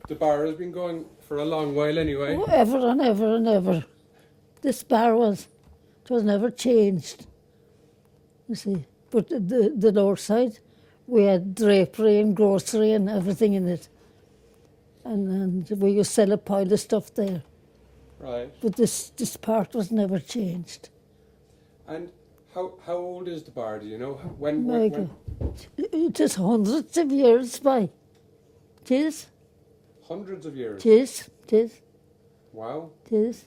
The bar has been going for a long while anyway. Oh, ever and ever and ever. This bar it was never changed, you see. But the north side, we had drapery and grocery and everything in it. And we used to sell a pile of stuff there. Right. But this part was never changed. And how old is the bar, do you know? My God. It is hundreds of years by. It is. Hundreds of years? It is. Wow. It is.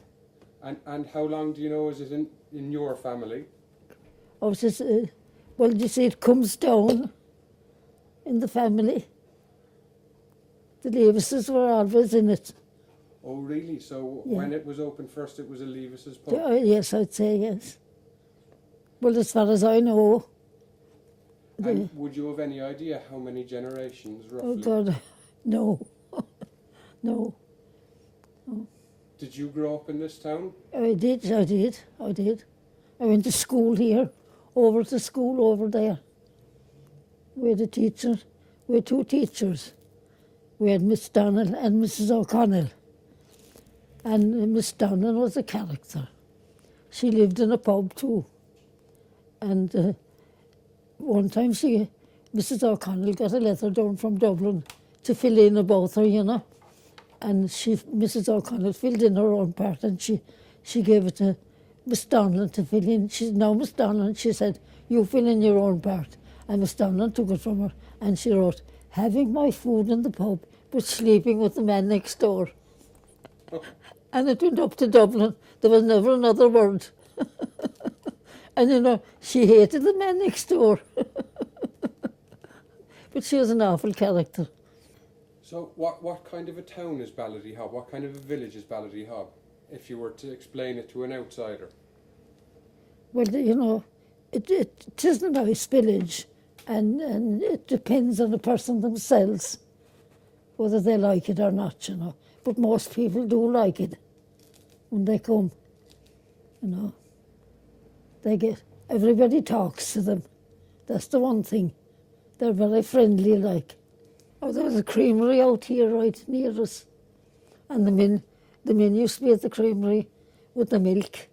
And how long do you know is it in your family? Oh, it is, well, you see, it comes down in the family. The Levises were always in it. Oh, really? So Yeah. when it was open first, it was a Levis's pub? Yes, I'd say yes. Well, as far as I know. And would you have any idea how many generations, roughly? Oh, God, no. No. Did you grow up in this town? I did. I went to school here, over to school over there. We had a teacher, we had two teachers. We had Miss Donnell and Mrs. O'Connell. And Miss Donnell was a character. She lived in a pub too. And one time Mrs. O'Connell got a letter down from Dublin to fill in about her, you know. And Mrs. O'Connell filled in her own part and she gave it to Miss Donnell to fill in. She said, "No, Miss Donnell," she said, "you fill in your own part." And Miss Donnell took it from her and she wrote, "Having my food in the pub, but sleeping with the man next door." And it went up to Dublin. There was never another word. And you know, she hated the man next door. But she was an awful character. So what kind of a town is Ballydehob? What kind of a village is Ballydehob, if you were to explain it to an outsider? Well, you know, it is a nice village, and it depends on the person themselves, whether they like it or not, you know. But most people do like it when they come, you know. Everybody talks to them. That's the one thing. They're very friendly, like. Oh, there's a creamery out here right near us. And the men used to be at the creamery with the milk.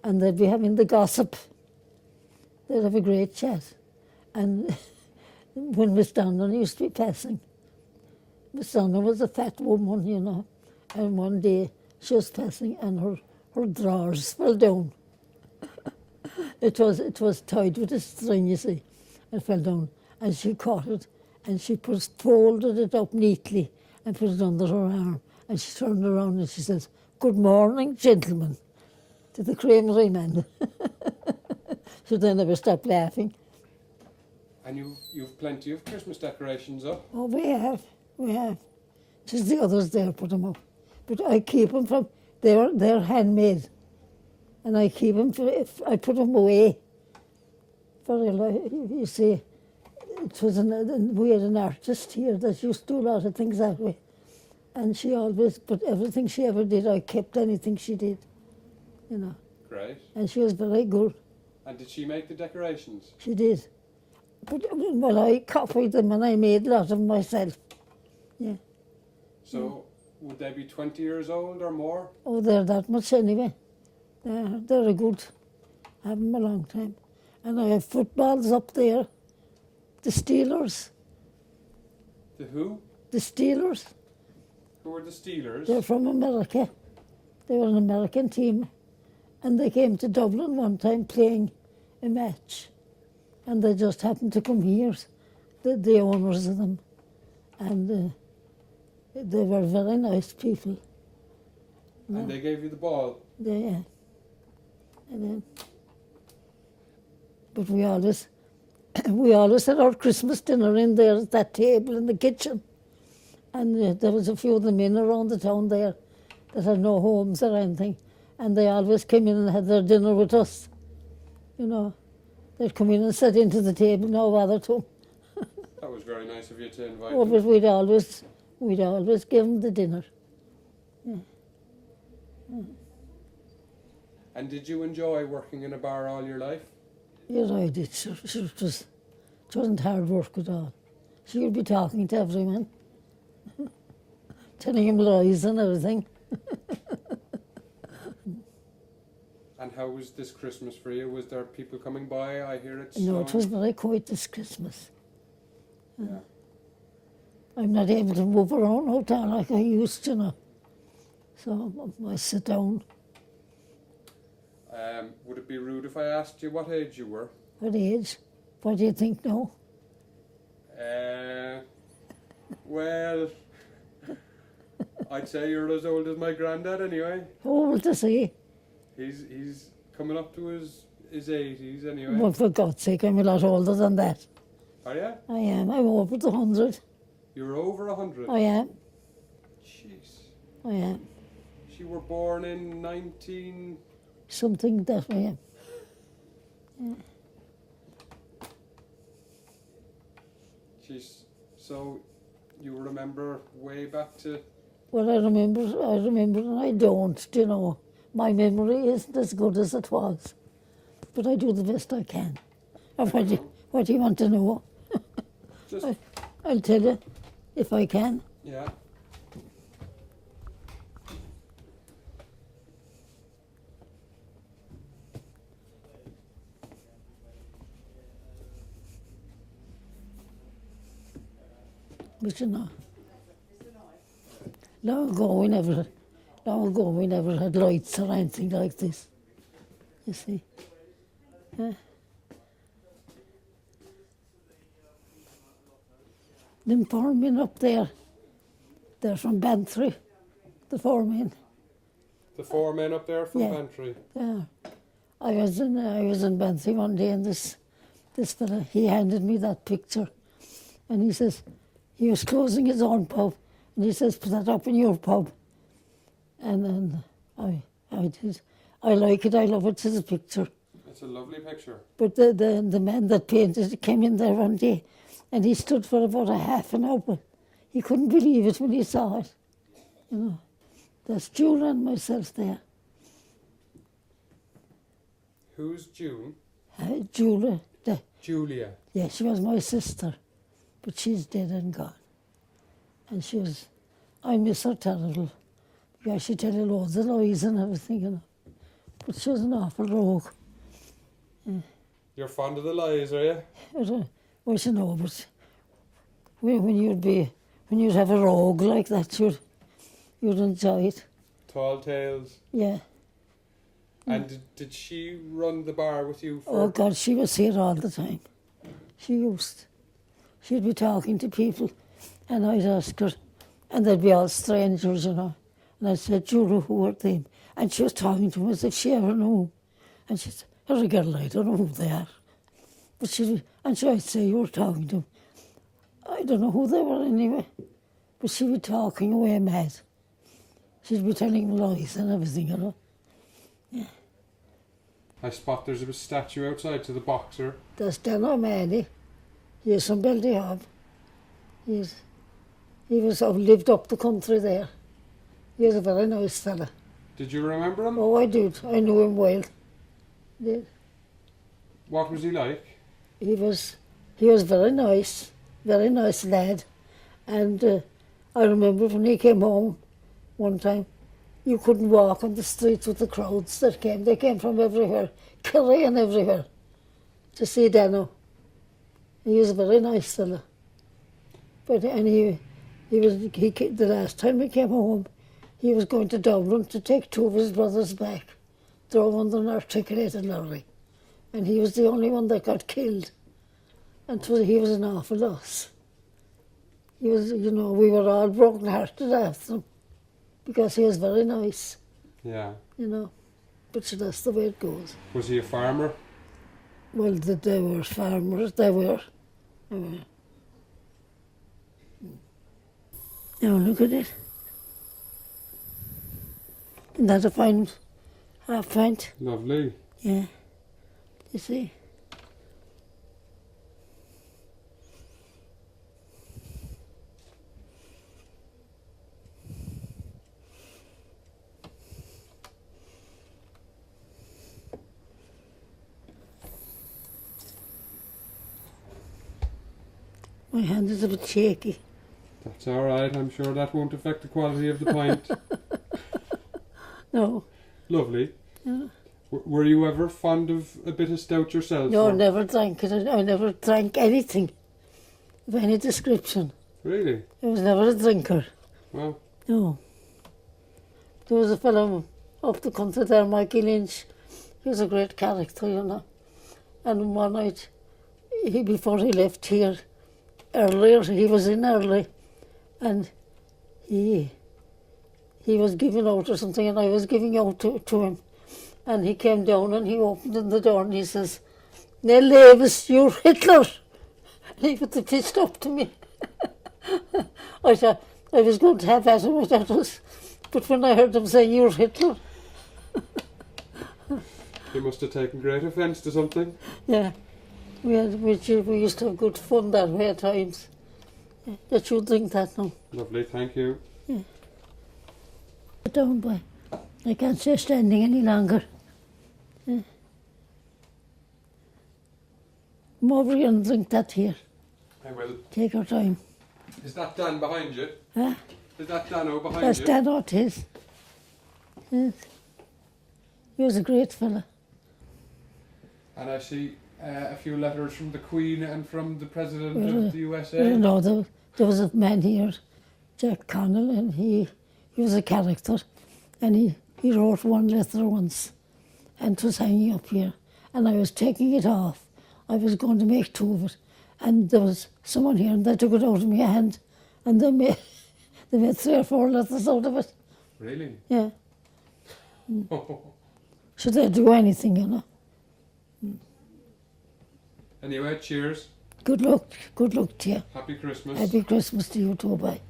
And they'd be having the gossip. They'd have a great chat. And when Miss Donnell used to be passing, Miss Donnell was a fat woman, you know. And one day she was passing and her drawers fell down. It was tied with a string, you see. It fell down. And she caught it and she folded it up neatly and put it under her arm. And she turned around and she says, "Good morning, gentlemen," to the creamery man. So they never stopped laughing. And you've plenty of Christmas decorations up? Oh, we have. Just the others there put them up. But I keep them they're handmade. And I keep them, I put them away. You see, we had an artist here that used to do a lot of things that way. And but everything she ever did, I kept anything she did, you know. Great. And she was very good. And did she make the decorations? She did. But, well, I copied them and I made a lot of them myself. Yeah. So, would they be 20 years old or more? Oh, they're that much anyway. They're a good. I have them a long time. And I have footballs up there. The Steelers. The who? The Steelers. Who were the Steelers? They're from America. They were an American team. And they came to Dublin one time playing a match. And they just happened to come here, the owners of them. And they were very nice people. And they gave you the ball? Yeah. But we always had our Christmas dinner in there at that table in the kitchen. And there was a few of the men around the town there that had no homes or anything. And they always came in and had their dinner with us. You know, they'd come in and sit into the table, no bother to them. That was very nice of you to invite Oh, them. but we'd always give them the dinner. Yeah. And did you enjoy working in a bar all your life? Yes, I did. It wasn't hard work at all. She would be talking to everyone. telling him lies and everything. And how was this Christmas for you? Was there people coming by? I hear it's No, it was snowing. very quiet this Christmas. Yeah. I'm not able to move around out there like I used to now. So I sit down. Would it be rude if I asked you what age you were? What age? What do you think now? Well, I'd say you're as old as my granddad anyway. How old is he? He's coming up to his 80s anyway. Well, for God's sake, I'm a lot older than that. Are you? I am. I'm over the 100. You're over 100. I am. Jeez. I am. You were born in 19... Something that I am. Jeez. So you remember way back to... Well, I remember and I don't, you know. My memory isn't as good as it was. But I do the best I can. And what do you want to know? Just... I'll tell you, if I can. Yeah. But you know, long ago we never had lights or anything like this. You see. Them foremen up there, they're from Bantry, the foremen. The four men up there from Yeah. Bantry. Yeah. I was in Bantry one day, and this fella, he handed me that picture, and he says, he was closing his own pub, and he says, put that up in your pub. And then I did. I like it, I love it as a picture. It's a lovely picture. But the man that painted it came in there one day, and he stood for about a half an hour. He couldn't believe it when he saw it. You know, there's Julie and myself there. Who's June? Julie, Julia. yeah, she was my sister, but she's dead and gone. And I miss her terrible. Yeah, she tell you loads of lies and everything, you know. But she was an awful rogue. You're fond of the lies, are you? Well, you know, but when you'd have a rogue like that, you'd enjoy it. Tall tales. Yeah. And did she run the bar with you for... Oh, God, she was here all the time. She'd be talking to people, and I'd ask her, and they'd be all strangers, you know. And I said, Julie, who are they? And she was talking to them as if she ever knew. And she said, "You're a girl, I don't know who they are." But I'd say, "You were talking to them." I don't know who they were anyway. But she'd be talking away mad. She'd be telling lies and everything, you know. Yeah. I spot there's a statue outside to the boxer. That's Dan O'Malley. He's from Ballydehob. He lived up the country there. He was a very nice fella. Did you remember him? Oh, I did. I knew him well. Did. What was he like? He was very nice lad. And I remember when he came home one time, you couldn't walk on the streets with the crowds that came. They came from everywhere, Kerry and everywhere, to see Dano. He was a very nice fella. But the last time he came home, he was going to Dublin to take two of his brothers back, drove on an articulated lorry. And he was the only one that got killed. And he was an awful loss. He was, you know, we were all broken-hearted after him because he was very nice, Yeah. you know. But so that's the way it goes. Was he a farmer? Well, they were farmers, they were. Now look at it. Isn't that a fine half pint? Lovely. Yeah. You see? My hand is a bit shaky. That's It's all right. I'm sure that won't affect the quality of the pint. No. Lovely. Yeah. Were you ever fond of a bit of stout yourself? No, or- never drank it. I never drank anything of any description. Really? I was never a drinker. Well, No. There was a fellow up the country there, Mikey Lynch. He was a great character, you know. And one night, before he left here, earlier, he was in early, and he was giving out or something, and I was giving out to him. And he came down and he opened in the door and he says, "Nell Levis, you're Hitler." And he put the fist up to me. I thought I was going to have at him with that, but when I heard him say, "You're Hitler," he must have taken great offence to something. yeah, we used to have good fun that way at times. Yeah, that you drink that now. Lovely, thank you. Sit down, boy. I can't stay standing any longer. Yeah. Come over here and drink that here. I will. Take your time. Is that Dan behind you? Huh? Is that Dano behind That's you? Dan Ortiz. Yes. He was a great fella. And I see a few letters from the Queen and from the President Well, of the USA. You know, there was a man here, Jack Connell, and he was a character. And he wrote one letter once, and it was hanging up here. And I was taking it off. I was going to make two of it. And there was someone here, and they took it out of my hand, and they made 3 or 4 letters out of it. Really? Yeah. Should they do anything, you know? Anyway, cheers. Good luck to you. Happy Christmas. Happy Christmas to you too, bye.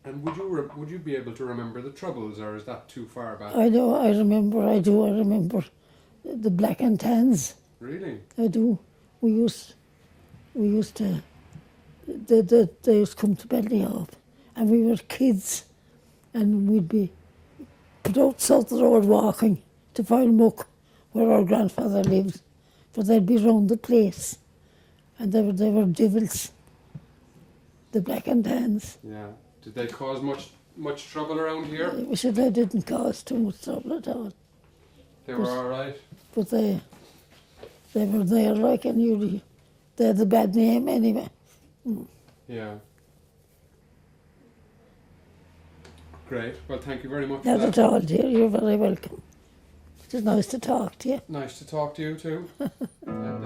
And would you be able to remember the Troubles, or is that too far back? I remember the black and tans. Really? I do. We used to, they used to come to Ballydehob, and we were kids, and we'd be put out south of the road walking to Muck, where our grandfather lived, for they'd be round the place, and they were devils, the black and tans. Yeah. Did they cause much trouble around here? We said they didn't cause too much trouble at all, They were all right. but they were there like, and they had the bad name anyway. Yeah. Great. Well, thank you very much Not for at that. all, dear. You're very welcome. It was nice to talk to you. Nice to talk to you too. And,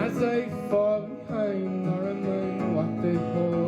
As I fall behind, I remind what they hold.